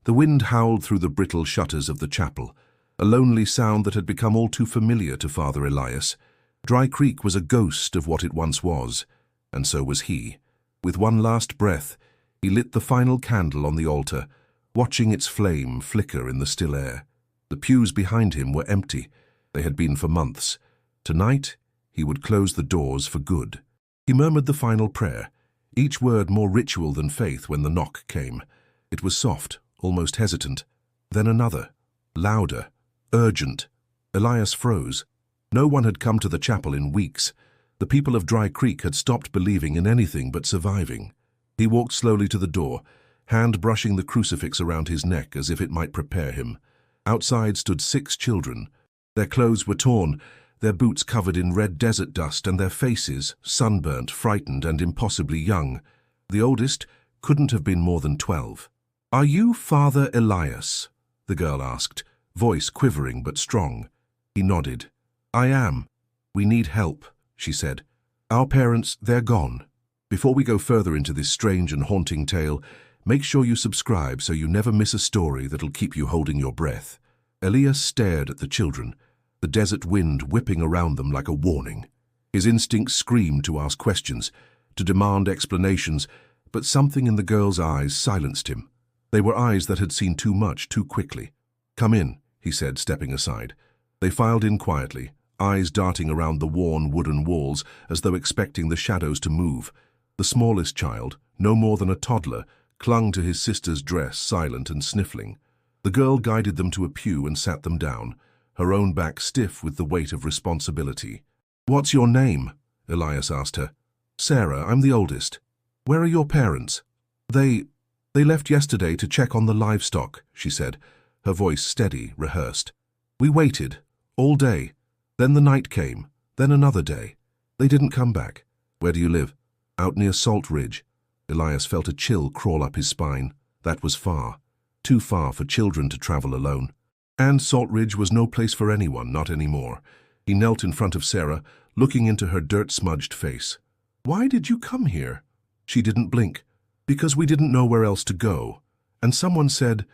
The wind howled through the brittle shutters of the chapel, a lonely sound that had become all too familiar to Father Elias. Dry Creek was a ghost of what it once was, and so was he. With one last breath, he lit the final candle on the altar, watching its flame flicker in the still air. The pews behind him were empty. They had been for months. Tonight, he would close the doors for good. He murmured the final prayer, each word more ritual than faith when the knock came. It was soft, almost hesitant. Then another, louder, urgent. Elias froze. No one had come to the chapel in weeks. The people of Dry Creek had stopped believing in anything but surviving. He walked slowly to the door, hand brushing the crucifix around his neck as if it might prepare him. Outside stood 6 children. Their clothes were torn, their boots covered in red desert dust, and their faces sunburnt, frightened, and impossibly young. The oldest couldn't have been more than 12. "Are you Father Elias?" the girl asked, voice quivering but strong. He nodded. "I am. We need help," she said. "Our parents, they're gone." Before we go further into this strange and haunting tale, make sure you subscribe so you never miss a story that'll keep you holding your breath. Elias stared at the children, the desert wind whipping around them like a warning. His instincts screamed to ask questions, to demand explanations, but something in the girl's eyes silenced him. They were eyes that had seen too much too quickly. "Come in," he said, stepping aside. They filed in quietly, eyes darting around the worn wooden walls as though expecting the shadows to move. The smallest child, no more than a toddler, clung to his sister's dress, silent and sniffling. The girl guided them to a pew and sat them down, her own back stiff with the weight of responsibility. "What's your name?" Elias asked her. "Sarah, I'm the oldest." "Where are your parents?" They left yesterday to check on the livestock," she said, her voice steady, rehearsed. "We waited, all day. Then the night came, then another day. They didn't come back." "Where do you live?" "Out near Salt Ridge." Elias felt a chill crawl up his spine. That was far. Too far for children to travel alone. And Salt Ridge was no place for anyone, not anymore. He knelt in front of Sarah, looking into her dirt-smudged face. "Why did you come here?" She didn't blink. "Because we didn't know where else to go. And someone said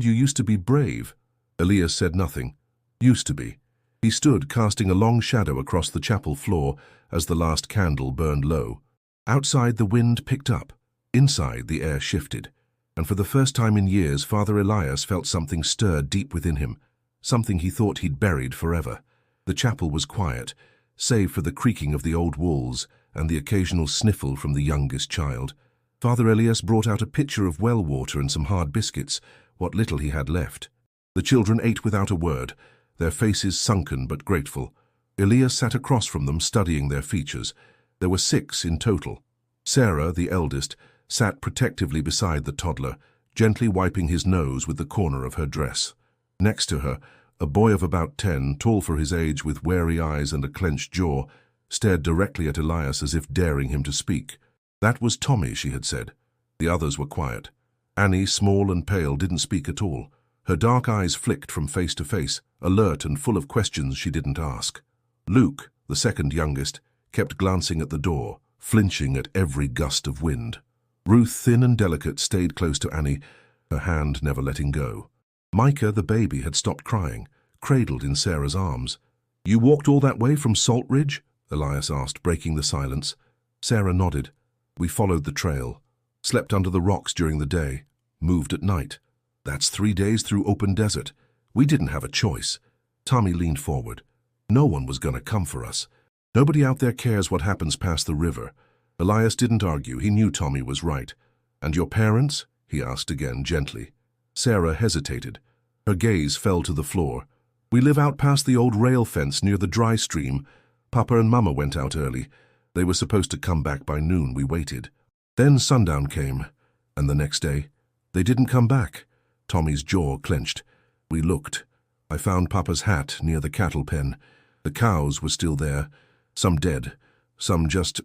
you used to be brave." Elias said nothing. Used to be. He stood, casting a long shadow across the chapel floor as the last candle burned low. Outside, the wind picked up. Inside, the air shifted. And for the first time in years, Father Elias felt something stir deep within him, something he thought he'd buried forever. The chapel was quiet, save for the creaking of the old walls and the occasional sniffle from the youngest child. Father Elias brought out a pitcher of well water and some hard biscuits, what little he had left. The children ate without a word, their faces sunken but grateful. Elias sat across from them, studying their features. There were 6 in total. Sarah, the eldest, sat protectively beside the toddler, gently wiping his nose with the corner of her dress. Next to her, a boy of about 10, tall for his age with wary eyes and a clenched jaw, stared directly at Elias as if daring him to speak. That was Tommy, she had said. The others were quiet. Annie, small and pale, didn't speak at all. Her dark eyes flicked from face to face, alert and full of questions she didn't ask. Luke, the second youngest, kept glancing at the door, flinching at every gust of wind. Ruth, thin and delicate, stayed close to Annie, her hand never letting go. Micah, the baby, had stopped crying, cradled in Sarah's arms. "You walked all that way from Salt Ridge?" Elias asked, breaking the silence. Sarah nodded. "We followed the trail, slept under the rocks during the day, moved at night. That's 3 days through open desert. We didn't have a choice." Tommy leaned forward. "No one was going to come for us. Nobody out there cares what happens past the river." Elias didn't argue. He knew Tommy was right. "And your parents?" he asked again, gently. Sarah hesitated. Her gaze fell to the floor. "We live out past the old rail fence near the dry stream. Papa and Mama went out early. They were supposed to come back by noon. We waited. Then sundown came, and the next day, they didn't come back." Tommy's jaw clenched. "We looked. I found Papa's hat near the cattle pen. The cows were still there, some dead, some just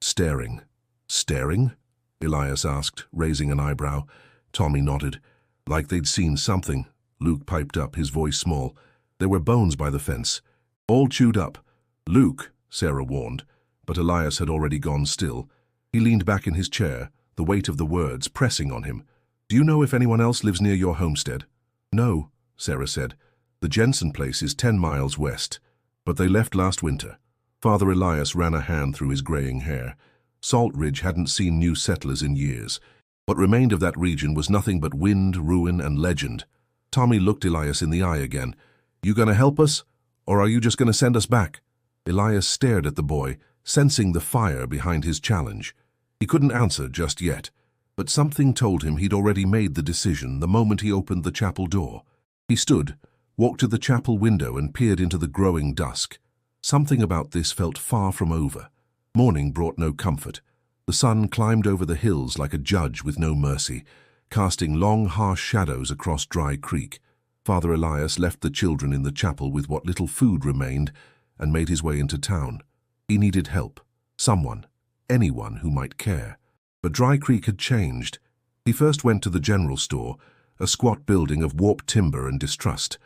staring." "Staring?" Elias asked, raising an eyebrow. Tommy nodded. "Like they'd seen something," Luke piped up, his voice small. "There were bones by the fence, all chewed up." "Luke," Sarah warned, but Elias had already gone still. He leaned back in his chair, the weight of the words pressing on him. Do you know if anyone else lives near your homestead? No, Sarah said. The Jensen place is 10 miles west, but they left last winter. Father Elias ran a hand through his graying hair. Salt Ridge hadn't seen new settlers in years. What remained of that region was nothing but wind, ruin, and legend. Tommy looked Elias in the eye again. You gonna help us, or are you just gonna send us back? Elias stared at the boy, sensing the fire behind his challenge. He couldn't answer just yet, but something told him he'd already made the decision the moment he opened the chapel door. He stood, walked to the chapel window and peered into the growing dusk. Something about this felt far from over. Morning brought no comfort. The sun climbed over the hills like a judge with no mercy, casting long, harsh shadows across Dry Creek. Father Elias left the children in the chapel with what little food remained and made his way into town. He needed help. Someone. Anyone who might care. But Dry Creek had changed. He first went to the general store, a squat building of warped timber and distrust.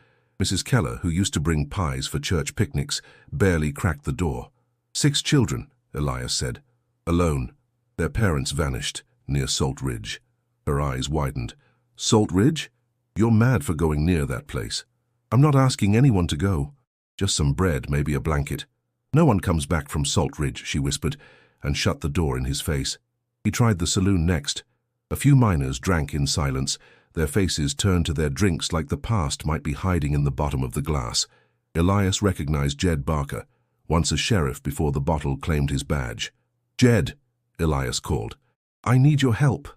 Mrs. Keller, who used to bring pies for church picnics, barely cracked the door. 6 children, Elias said. Alone. Their parents vanished, near Salt Ridge. Her eyes widened. Salt Ridge? You're mad for going near that place. I'm not asking anyone to go. Just some bread, maybe a blanket. No one comes back from Salt Ridge, she whispered, and shut the door in his face. He tried the saloon next. A few miners drank in silence, their faces turned to their drinks like the past might be hiding in the bottom of the glass. Elias recognized Jed Barker, once a sheriff before the bottle claimed his badge. Jed, Elias called. I need your help.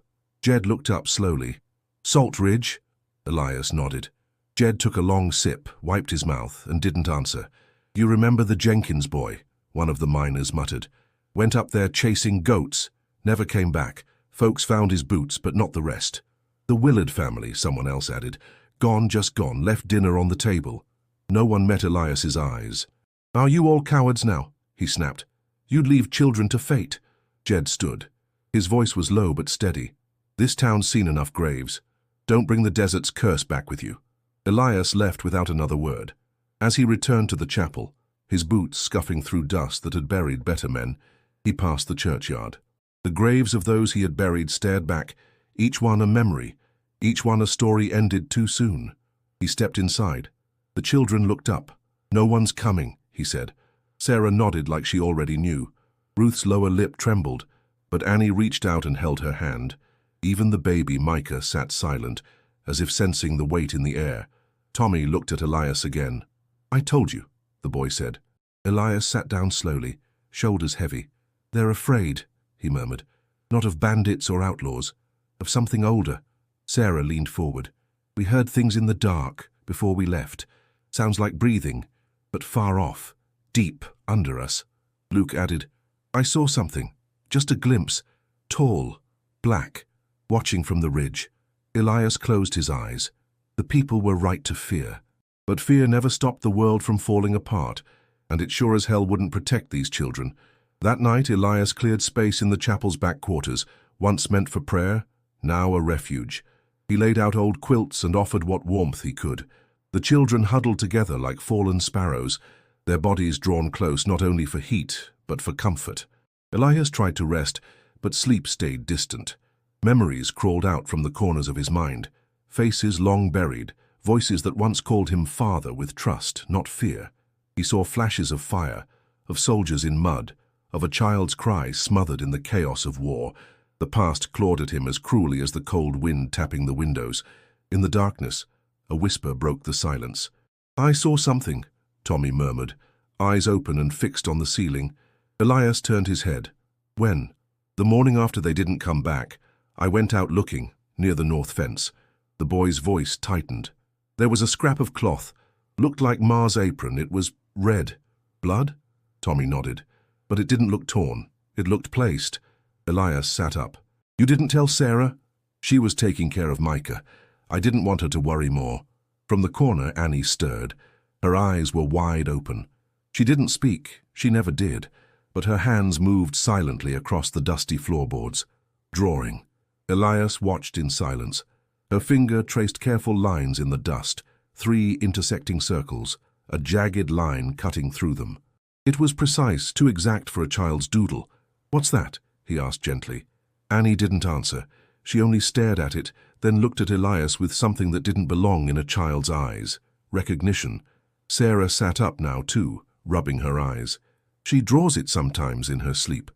Jed looked up slowly. Salt Ridge? Elias nodded. Jed took a long sip, wiped his mouth, and didn't answer. You remember the Jenkins boy? One of the miners muttered. Went up there chasing goats. Never came back. Folks found his boots, but not the rest. The Willard family, someone else added. Gone, just gone, left dinner on the table. No one met Elias's eyes. Are you all cowards now? He snapped. You'd leave children to fate. Jed stood. His voice was low but steady. This town's seen enough graves. Don't bring the desert's curse back with you. Elias left without another word. As he returned to the chapel, his boots scuffing through dust that had buried better men, he passed the churchyard. The graves of those he had buried stared back, each one a memory, each one a story ended too soon. He stepped inside. The children looked up. No one's coming, he said. Sarah nodded like she already knew. Ruth's lower lip trembled, but Annie reached out and held her hand. Even the baby Micah sat silent, as if sensing the weight in the air. Tommy looked at Elias again. I told you, the boy said. Elias sat down slowly, shoulders heavy. They're afraid, he murmured. Not of bandits or outlaws, of something older. Sarah leaned forward. We heard things in the dark before we left. Sounds like breathing, but far off, deep under us. Luke added, I saw something, just a glimpse, tall, black, watching from the ridge. Elias closed his eyes. The people were right to fear. But fear never stopped the world from falling apart, and it sure as hell wouldn't protect these children. That night, Elias cleared space in the chapel's back quarters, once meant for prayer, now a refuge. He laid out old quilts and offered what warmth he could. The children huddled together like fallen sparrows, their bodies drawn close not only for heat, but for comfort. Elias tried to rest, but sleep stayed distant. Memories crawled out from the corners of his mind, faces long buried, voices that once called him father with trust, not fear. He saw flashes of fire, of soldiers in mud, of a child's cry smothered in the chaos of war. The past clawed at him as cruelly as the cold wind tapping the windows. In the darkness, a whisper broke the silence. I saw something, Tommy murmured, eyes open and fixed on the ceiling. Elias turned his head. When? The morning after they didn't come back. I went out looking, near the north fence. The boy's voice tightened. There was a scrap of cloth. Looked like Ma's apron. It was red. Blood? Tommy nodded. But it didn't look torn. It looked placed. Elias sat up. You didn't tell Sarah? She was taking care of Micah. I didn't want her to worry more. From the corner, Annie stirred. Her eyes were wide open. She didn't speak. She never did. But her hands moved silently across the dusty floorboards. Drawing. Elias watched in silence. Her finger traced careful lines in the dust, 3 intersecting circles, a jagged line cutting through them. It was precise, too exact for a child's doodle. What's that? He asked gently. Annie didn't answer. She only stared at it, then looked at Elias with something that didn't belong in a child's eyes. Recognition. Sarah sat up now too, rubbing her eyes. She draws it sometimes in her sleep.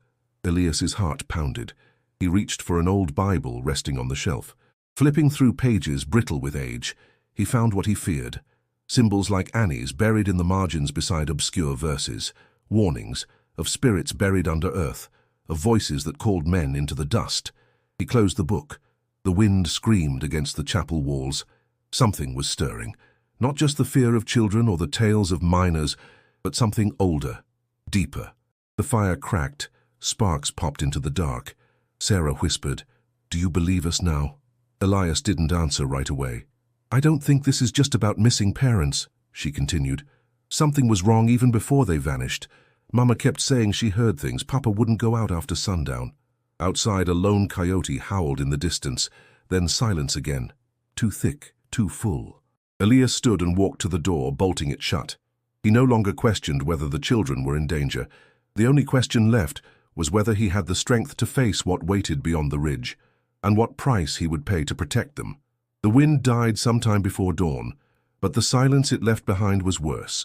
Elias's heart pounded. He reached for an old Bible resting on the shelf. Flipping through pages brittle with age, he found what he feared. Symbols like Annie's buried in the margins beside obscure verses. Warnings of spirits buried under earth, of voices that called men into the dust. He closed the book. The wind screamed against the chapel walls. Something was stirring. Not just the fear of children or the tales of miners, but something older, deeper. The fire cracked. Sparks popped into the dark. Sarah whispered, "Do you believe us now?" Elias didn't answer right away. "I don't think this is just about missing parents," she continued. "Something was wrong even before they vanished. Mama kept saying she heard things. Papa wouldn't go out after sundown." Outside, a lone coyote howled in the distance, then silence again. Too thick, too full. Elias stood and walked to the door, bolting it shut. He no longer questioned whether the children were in danger. The only question left was whether he had the strength to face what waited beyond the ridge, and what price he would pay to protect them. The wind died sometime before dawn, but the silence it left behind was worse.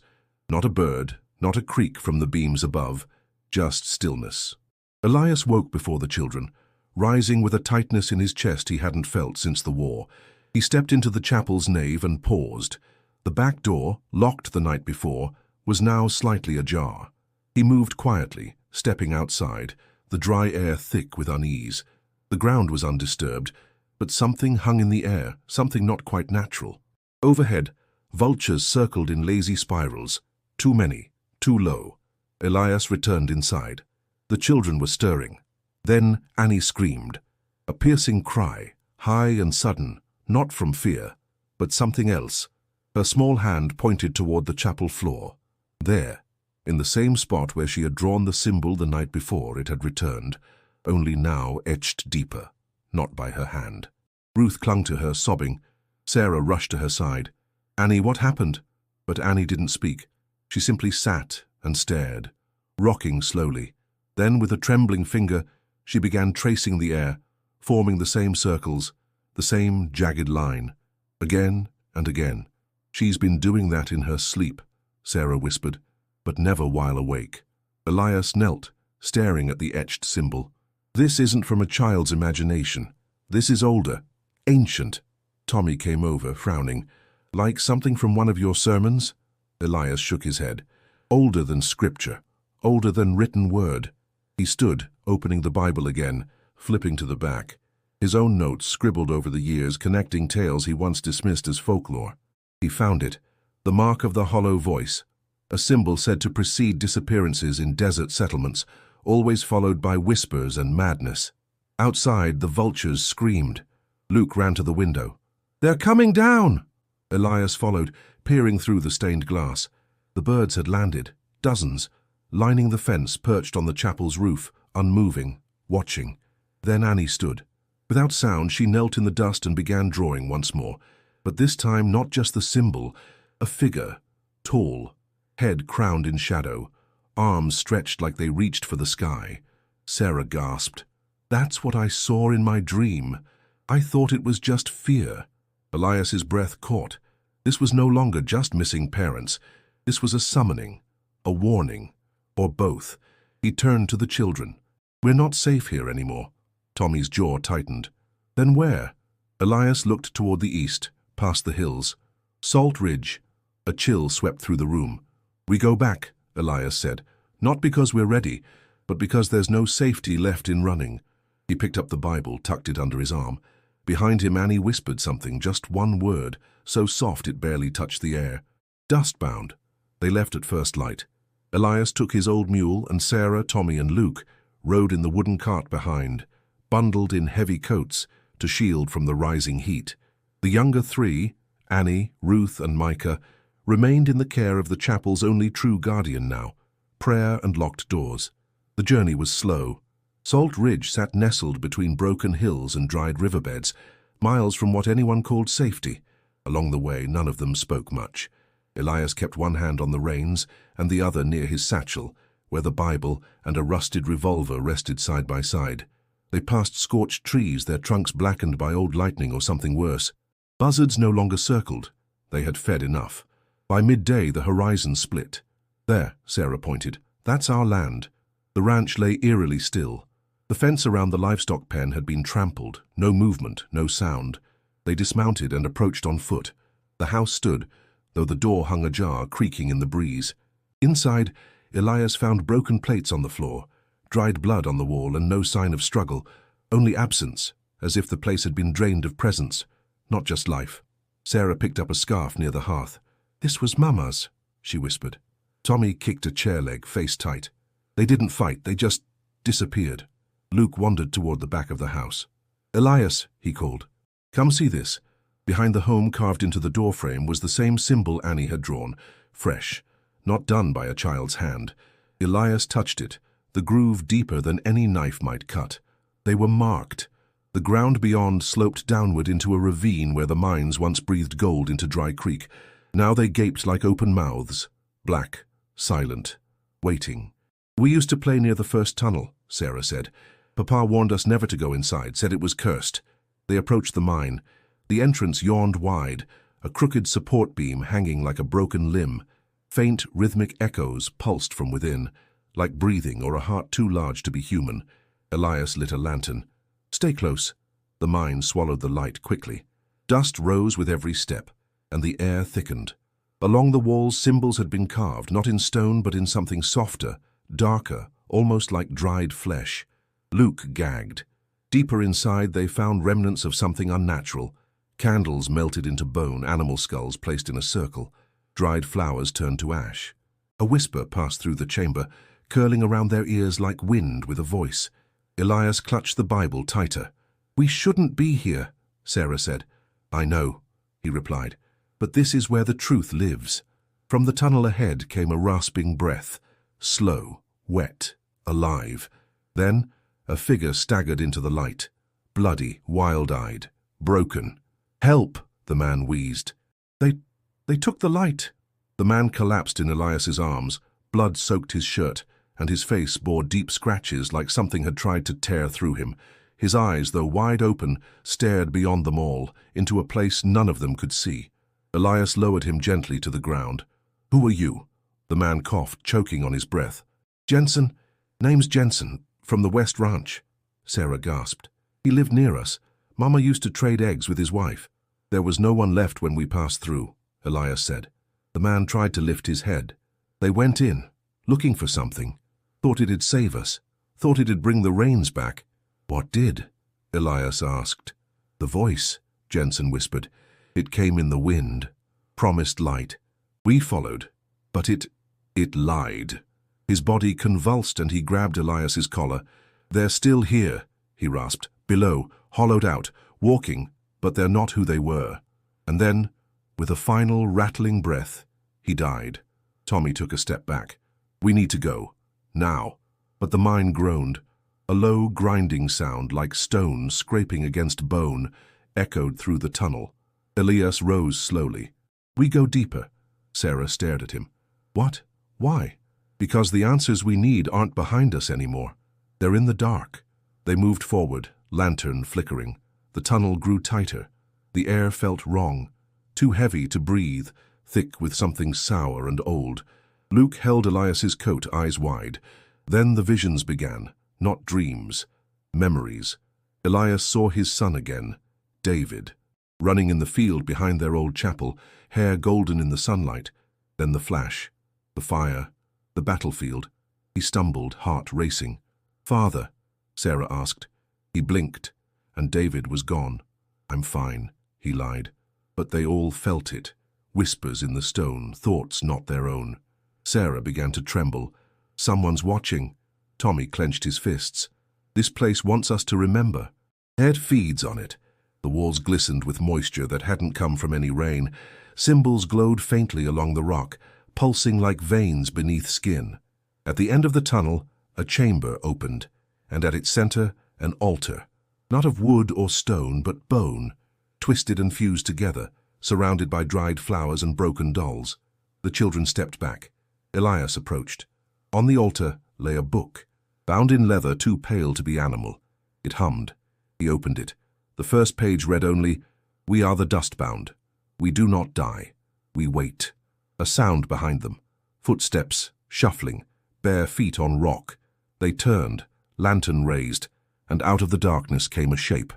Not a bird, not a creak from the beams above, just stillness. Elias woke before the children, rising with a tightness in his chest he hadn't felt since the war. He stepped into the chapel's nave and paused. The back door, locked the night before, was now slightly ajar. He moved quietly, stepping outside, the dry air thick with unease. The ground was undisturbed, but something hung in the air, something not quite natural. Overhead, vultures circled in lazy spirals. Too many, too low. Elias returned inside. The children were stirring. Then Annie screamed. A piercing cry, high and sudden, not from fear, but something else. Her small hand pointed toward the chapel floor. There, in the same spot where she had drawn the symbol the night before, it had returned, only now etched deeper, not by her hand. Ruth clung to her, sobbing. Sarah rushed to her side. "Annie, what happened?" But Annie didn't speak. She simply sat and stared, rocking slowly. Then, with a trembling finger, she began tracing the air, forming the same circles, the same jagged line. Again and again. "She's been doing that in her sleep," Sarah whispered, "but never while awake." Elias knelt, staring at the etched symbol. "This isn't from a child's imagination. This is older, ancient." Tommy came over, frowning. "Like something from one of your sermons?" Elias shook his head. "Older than scripture, older than written word." He stood, opening the Bible again, flipping to the back. His own notes scribbled over the years, connecting tales he once dismissed as folklore. He found it, the mark of the hollow voice, a symbol said to precede disappearances in desert settlements, always followed by whispers and madness. Outside, the vultures screamed. Luke ran to the window. "They're coming down!" Elias followed, peering through the stained glass. The birds had landed, dozens, lining the fence perched on the chapel's roof, unmoving, watching. Then Annie stood. Without sound, she knelt in the dust and began drawing once more. But this time not just the symbol, a figure, tall, head crowned in shadow, arms stretched like they reached for the sky. Sarah gasped. "That's what I saw in my dream. I thought it was just fear." Elias's breath caught. This was no longer just missing parents. This was a summoning, a warning, or both. He turned to the children. "We're not safe here anymore." Tommy's jaw tightened. "Then where?" Elias looked toward the east, past the hills. "Salt Ridge." A chill swept through the room. "We go back," Elias said. "Not because we're ready, but because there's no safety left in running." He picked up the Bible, tucked it under his arm. Behind him, Annie whispered something, just one word, so soft it barely touched the air. "Dustbound." They left at first light. Elias took his old mule, and Sarah, Tommy, and Luke rode in the wooden cart behind, bundled in heavy coats to shield from the rising heat. The younger three, Annie, Ruth, and Micah, remained in the care of the chapel's only true guardian now, prayer and locked doors. The journey was slow. Salt Ridge sat nestled between broken hills and dried riverbeds, miles from what anyone called safety. Along the way, none of them spoke much. Elias kept one hand on the reins and the other near his satchel, where the Bible and a rusted revolver rested side by side. They passed scorched trees, their trunks blackened by old lightning or something worse. Buzzards no longer circled. They had fed enough. By midday, the horizon split. "There," Sarah pointed. "That's our land." The ranch lay eerily still. The fence around the livestock pen had been trampled. No movement, no sound. They dismounted and approached on foot. The house stood, though the door hung ajar, creaking in the breeze. Inside, Elias found broken plates on the floor, dried blood on the wall, and no sign of struggle, only absence, as if the place had been drained of presence, not just life. Sarah picked up a scarf near the hearth. "This was Mama's," she whispered. Tommy kicked a chair leg, face tight. They didn't fight, they just disappeared. Luke wandered toward the back of the house. "Elias," he called. "Come see this." Behind the home, carved into the doorframe, was the same symbol Annie had drawn, fresh, not done by a child's hand. Elias touched it, the groove deeper than any knife might cut. They were marked. The ground beyond sloped downward into a ravine where the mines once breathed gold into Dry Creek. Now they gaped like open mouths, black, silent, waiting. "We used to play near the first tunnel," Sarah said. "Papa warned us never to go inside, said it was cursed." They approached the mine. The entrance yawned wide, a crooked support beam hanging like a broken limb. Faint, rhythmic echoes pulsed from within, like breathing or a heart too large to be human. Elias lit a lantern. "Stay close." The mine swallowed the light quickly. Dust rose with every step, and the air thickened. Along the walls, symbols had been carved, not in stone but in something softer, darker, almost like dried flesh. Luke gagged. Deeper inside, they found remnants of something unnatural. Candles melted into bone, animal skulls placed in a circle. Dried flowers turned to ash. A whisper passed through the chamber, curling around their ears like wind with a voice. Elias clutched the Bible tighter. "We shouldn't be here," Sarah said. "I know," he replied, "but this is where the truth lives." From the tunnel ahead came a rasping breath, slow, wet, alive. Then a figure staggered into the light, bloody, wild-eyed, broken. "Help!" the man wheezed. They took the light." The man collapsed in Elias's arms. Blood soaked his shirt, and his face bore deep scratches like something had tried to tear through him. His eyes, though wide open, stared beyond them all, into a place none of them could see. Elias lowered him gently to the ground. "Who are you?" The man coughed, choking on his breath. "Jensen. Name's Jensen, from the West Ranch." Sarah gasped. "He lived near us. Mama used to trade eggs with his wife." "There was no one left when we passed through," Elias said. The man tried to lift his head. "They went in, looking for something. Thought it'd save us. Thought it'd bring the rains back." "What did?" Elias asked. "The voice," Jensen whispered. "It came in the wind. Promised light. We followed. But it lied." His body convulsed and he grabbed Elias's collar. "They're still here," he rasped. "Below, hollowed out, walking, but they're not who they were." And then, with a final rattling breath, he died. Tommy took a step back. "We need to go. Now." But the mine groaned. A low, grinding sound, like stone scraping against bone, echoed through the tunnel. Elias rose slowly. "We go deeper." Sarah stared at him. "What? Why?" "Because the answers we need aren't behind us anymore. They're in the dark." They moved forward, lantern flickering. The tunnel grew tighter. The air felt wrong, too heavy to breathe, thick with something sour and old. Luke held Elias's coat, eyes wide. Then the visions began, not dreams, memories. Elias saw his son again, David, running in the field behind their old chapel, hair golden in the sunlight. Then the flash, the fire, the battlefield. He stumbled, heart racing. "Father?" Sarah asked. He blinked, and David was gone. "I'm fine," he lied. But they all felt it, whispers in the stone, thoughts not their own. Sarah began to tremble. "Someone's watching." Tommy clenched his fists. "This place wants us to remember. It feeds on it." The walls glistened with moisture that hadn't come from any rain. Symbols glowed faintly along the rock, pulsing like veins beneath skin. At the end of the tunnel, a chamber opened, and at its center, an altar. Not of wood or stone, but bone, twisted and fused together, surrounded by dried flowers and broken dolls. The children stepped back. Elias approached. On the altar lay a book, bound in leather too pale to be animal. It hummed. He opened it. The first page read only, "We are the dust-bound. We do not die. We wait." A sound behind them. Footsteps, shuffling, bare feet on rock. They turned, lantern raised, and out of the darkness came a shape.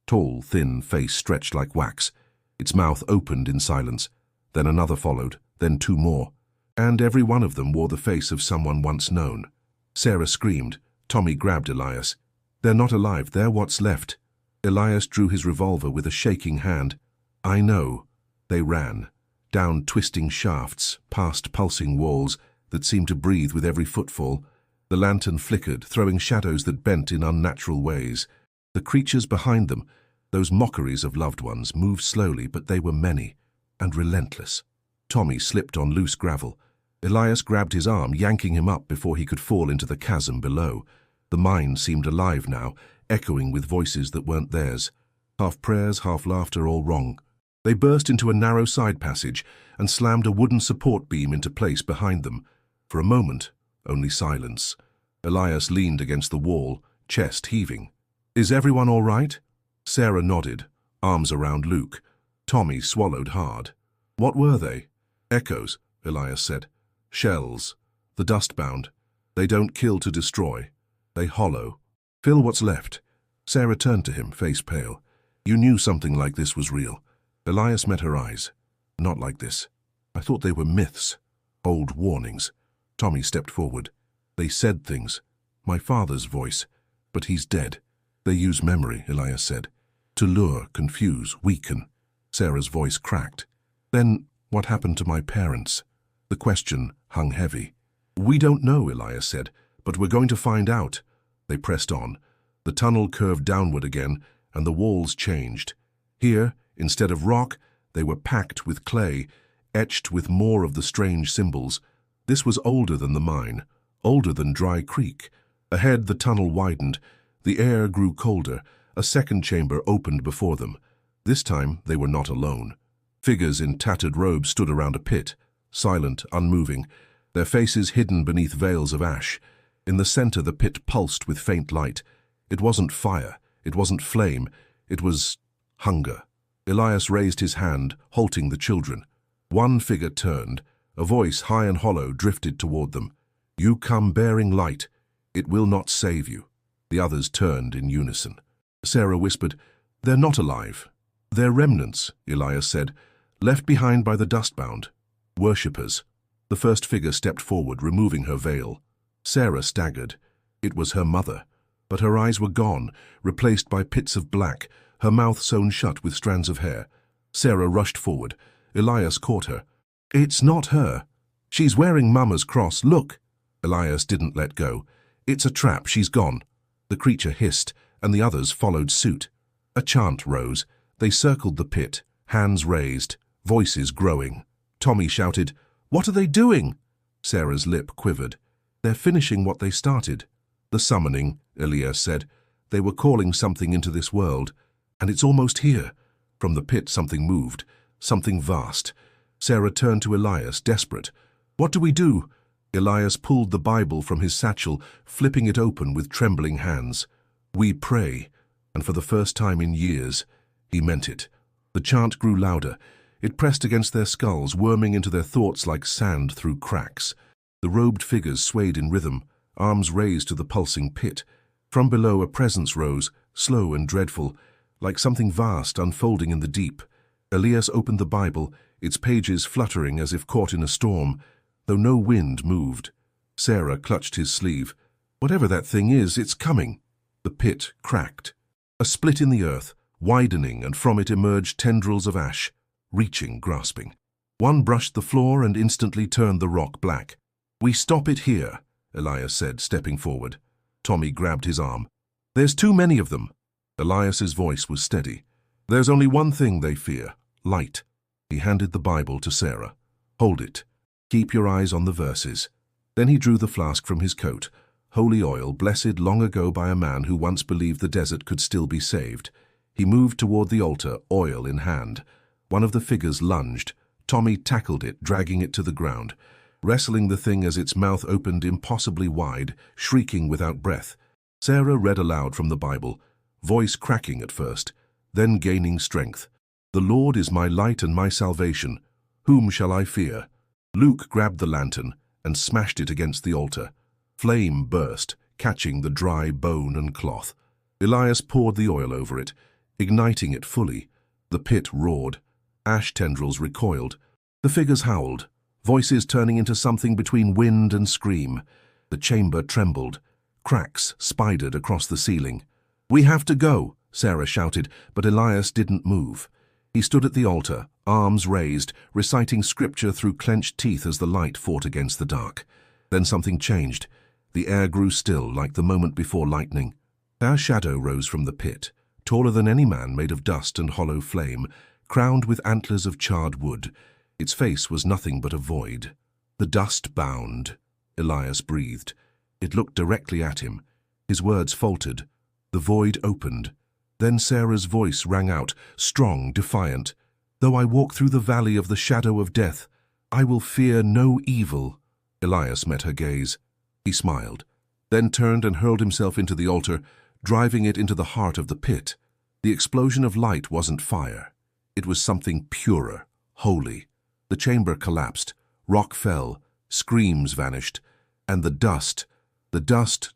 Tall, thin face stretched like wax. Its mouth opened in silence. Then another followed, then two more. And every one of them wore the face of someone once known. Sarah screamed. Tommy grabbed Elias. "They're not alive, they're what's left." Elias drew his revolver with a shaking hand. "I know." They ran, down twisting shafts, past pulsing walls that seemed to breathe with every footfall. The lantern flickered, throwing shadows that bent in unnatural ways. The creatures behind them, those mockeries of loved ones, moved slowly, but they were many and relentless. Tommy slipped on loose gravel. Elias grabbed his arm, yanking him up before he could fall into the chasm below. The mine seemed alive now, echoing with voices that weren't theirs. Half prayers, half laughter, all wrong. They burst into a narrow side passage and slammed a wooden support beam into place behind them. For a moment, only silence. Elias leaned against the wall, chest heaving. "Is everyone all right?" Sarah nodded, arms around Luke. Tommy swallowed hard. "What were they?" "Echoes," Elias said. "Shells. The dust-bound. They don't kill to destroy. They hollow. Fill what's left." Sarah turned to him, face pale. "You knew something like this was real." Elias met her eyes. "Not like this. I thought they were myths. Old warnings." Tommy stepped forward. "They said things. My father's voice. But he's dead." "They use memory," Elias said. "To lure, confuse, weaken." Sarah's voice cracked. "Then what happened to my parents?" The question hung heavy. "We don't know," Elias said, "but we're going to find out." They pressed on. The tunnel curved downward again, and the walls changed. Here, instead of rock, they were packed with clay, etched with more of the strange symbols. This was older than the mine, older than Dry Creek. Ahead, the tunnel widened. The air grew colder. A second chamber opened before them. This time, they were not alone. Figures in tattered robes stood around a pit, silent, unmoving, their faces hidden beneath veils of ash. In the center, the pit pulsed with faint light. It wasn't fire. It wasn't flame. It was hunger. Elias raised his hand, halting the children. One figure turned. A voice, high and hollow, drifted toward them. "You come bearing light. It will not save you." The others turned in unison. Sarah whispered, "They're not alive. They're remnants," Elias said, "left behind by the dust-bound. Worshippers." The first figure stepped forward, removing her veil. Sarah staggered. It was her mother. But her eyes were gone, replaced by pits of black, her mouth sewn shut with strands of hair. Sarah rushed forward. Elias caught her. "It's not her. She's wearing Mama's cross. Look." Elias didn't let go. "It's a trap. She's gone." The creature hissed, and the others followed suit. A chant rose. They circled the pit, hands raised, voices growing. Tommy shouted, "What are they doing?" Sarah's lip quivered. "They're finishing what they started." "The summoning," Elias said. "They were calling something into this world, and it's almost here." From the pit something moved, something vast. Sarah turned to Elias, desperate. "What do we do?" Elias pulled the Bible from his satchel, flipping it open with trembling hands. "We pray." And for the first time in years, he meant it. The chant grew louder. It pressed against their skulls, worming into their thoughts like sand through cracks. The robed figures swayed in rhythm, arms raised to the pulsing pit. From below, a presence rose, slow and dreadful, like something vast unfolding in the deep. Elias opened the Bible, its pages fluttering as if caught in a storm, though no wind moved. Sarah clutched his sleeve. "Whatever that thing is, it's coming." The pit cracked. A split in the earth, widening, and from it emerged tendrils of ash, reaching, grasping. One brushed the floor and instantly turned the rock black. "We stop it here," Elias said, stepping forward. Tommy grabbed his arm. "There's too many of them." Elias's voice was steady. "There's only one thing they fear, light." He handed the Bible to Sarah. "Hold it. Keep your eyes on the verses." Then he drew the flask from his coat, holy oil blessed long ago by a man who once believed the desert could still be saved. He moved toward the altar, oil in hand. One of the figures lunged. Tommy tackled it, dragging it to the ground, wrestling the thing as its mouth opened impossibly wide, shrieking without breath. Sarah read aloud from the Bible, voice cracking at first, then gaining strength. "The Lord is my light and my salvation. Whom shall I fear?" Luke grabbed the lantern and smashed it against the altar. Flame burst, catching the dry bone and cloth. Elias poured the oil over it, igniting it fully. The pit roared. Ash tendrils recoiled. The figures howled, voices turning into something between wind and scream. The chamber trembled. Cracks spidered across the ceiling. "We have to go," Sarah shouted, but Elias didn't move. He stood at the altar, arms raised, reciting scripture through clenched teeth as the light fought against the dark. Then something changed. The air grew still, like the moment before lightning. Our shadow rose from the pit, taller than any man, made of dust and hollow flame, crowned with antlers of charred wood. Its face was nothing but a void. The dust bound. Elias breathed. It looked directly at him. His words faltered. The void opened. Then Sarah's voice rang out, strong, defiant. "Though I walk through the valley of the shadow of death, I will fear no evil." Elias met her gaze. He smiled, then turned and hurled himself into the altar, driving it into the heart of the pit. The explosion of light wasn't fire. It was something purer, holy. The chamber collapsed, rock fell, screams vanished, and the dust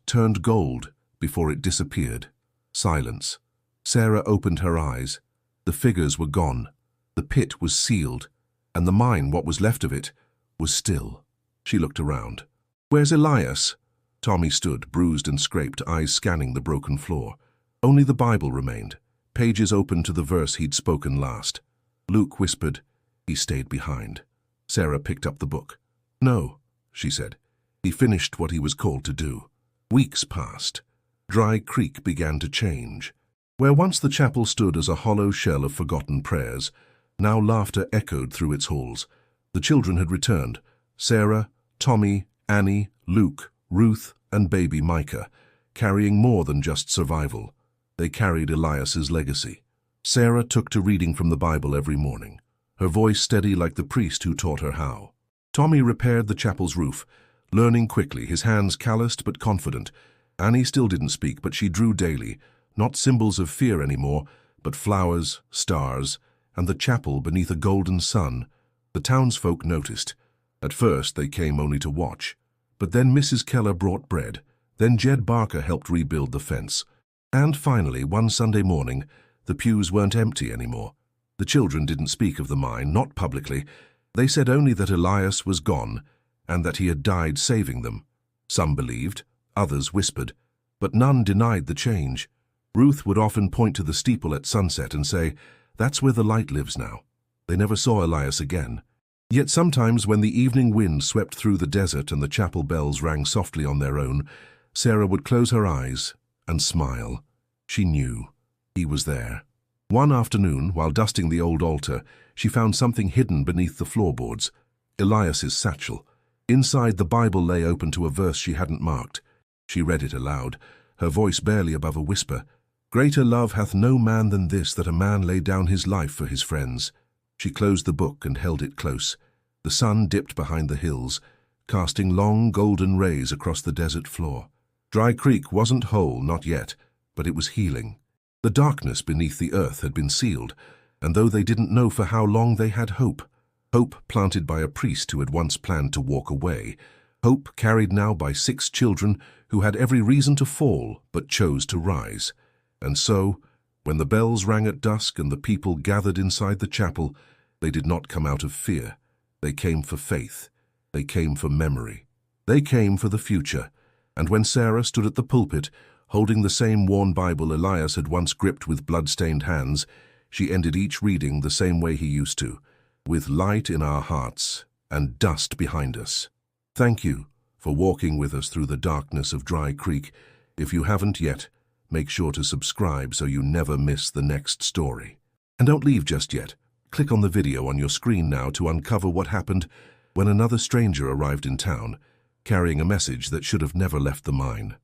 turned gold before it disappeared. Silence. Sarah opened her eyes. The figures were gone. The pit was sealed, and the mine, what was left of it, was still. She looked around. "Where's Elias?" Tommy stood, bruised and scraped, eyes scanning the broken floor. Only the Bible remained, pages open to the verse he'd spoken last. Luke whispered. He stayed behind. Sarah picked up the book. "No," she said. He finished what he was called to do. Weeks passed. Dry Creek began to change. Where once the chapel stood as a hollow shell of forgotten prayers, now laughter echoed through its halls. The children had returned. Sarah, Tommy, Annie, Luke, Ruth, and baby Micah, carrying more than just survival. They carried Elias's legacy. Sarah took to reading from the Bible every morning, her voice steady like the priest who taught her how. Tommy repaired the chapel's roof, learning quickly, his hands calloused but confident. Annie still didn't speak, but she drew daily, not symbols of fear anymore, but flowers, stars, and the chapel beneath a golden sun. The townsfolk noticed. At first they came only to watch. But then Mrs. Keller brought bread. Then Jed Barker helped rebuild the fence. And finally, one Sunday morning, the pews weren't empty anymore. The children didn't speak of the mine, not publicly. They said only that Elias was gone, and that he had died saving them. Some believed, others whispered, but none denied the change. Ruth would often point to the steeple at sunset and say, "That's where the light lives now." They never saw Elias again. Yet sometimes when the evening wind swept through the desert and the chapel bells rang softly on their own, Sarah would close her eyes and smile. She knew he was there. One afternoon, while dusting the old altar, she found something hidden beneath the floorboards. Elias's satchel. Inside, the Bible lay open to a verse she hadn't marked. She read it aloud, her voice barely above a whisper. "Greater love hath no man than this, that a man lay down his life for his friends." She closed the book and held it close. The sun dipped behind the hills, casting long golden rays across the desert floor. Dry Creek wasn't whole, not yet, but it was healing. The darkness beneath the earth had been sealed, and though they didn't know for how long, they had hope. Hope planted by a priest who had once planned to walk away. Hope carried now by 6 children who had every reason to fall but chose to rise. And so, when the bells rang at dusk and the people gathered inside the chapel, they did not come out of fear. They came for faith. They came for memory. They came for the future. And when Sarah stood at the pulpit, holding the same worn Bible Elias had once gripped with blood-stained hands, she ended each reading the same way he used to, with light in our hearts and dust behind us. Thank you for walking with us through the darkness of Dry Creek. If you haven't yet, make sure to subscribe so you never miss the next story. And don't leave just yet. Click on the video on your screen now to uncover what happened when another stranger arrived in town, carrying a message that should have never left the mine.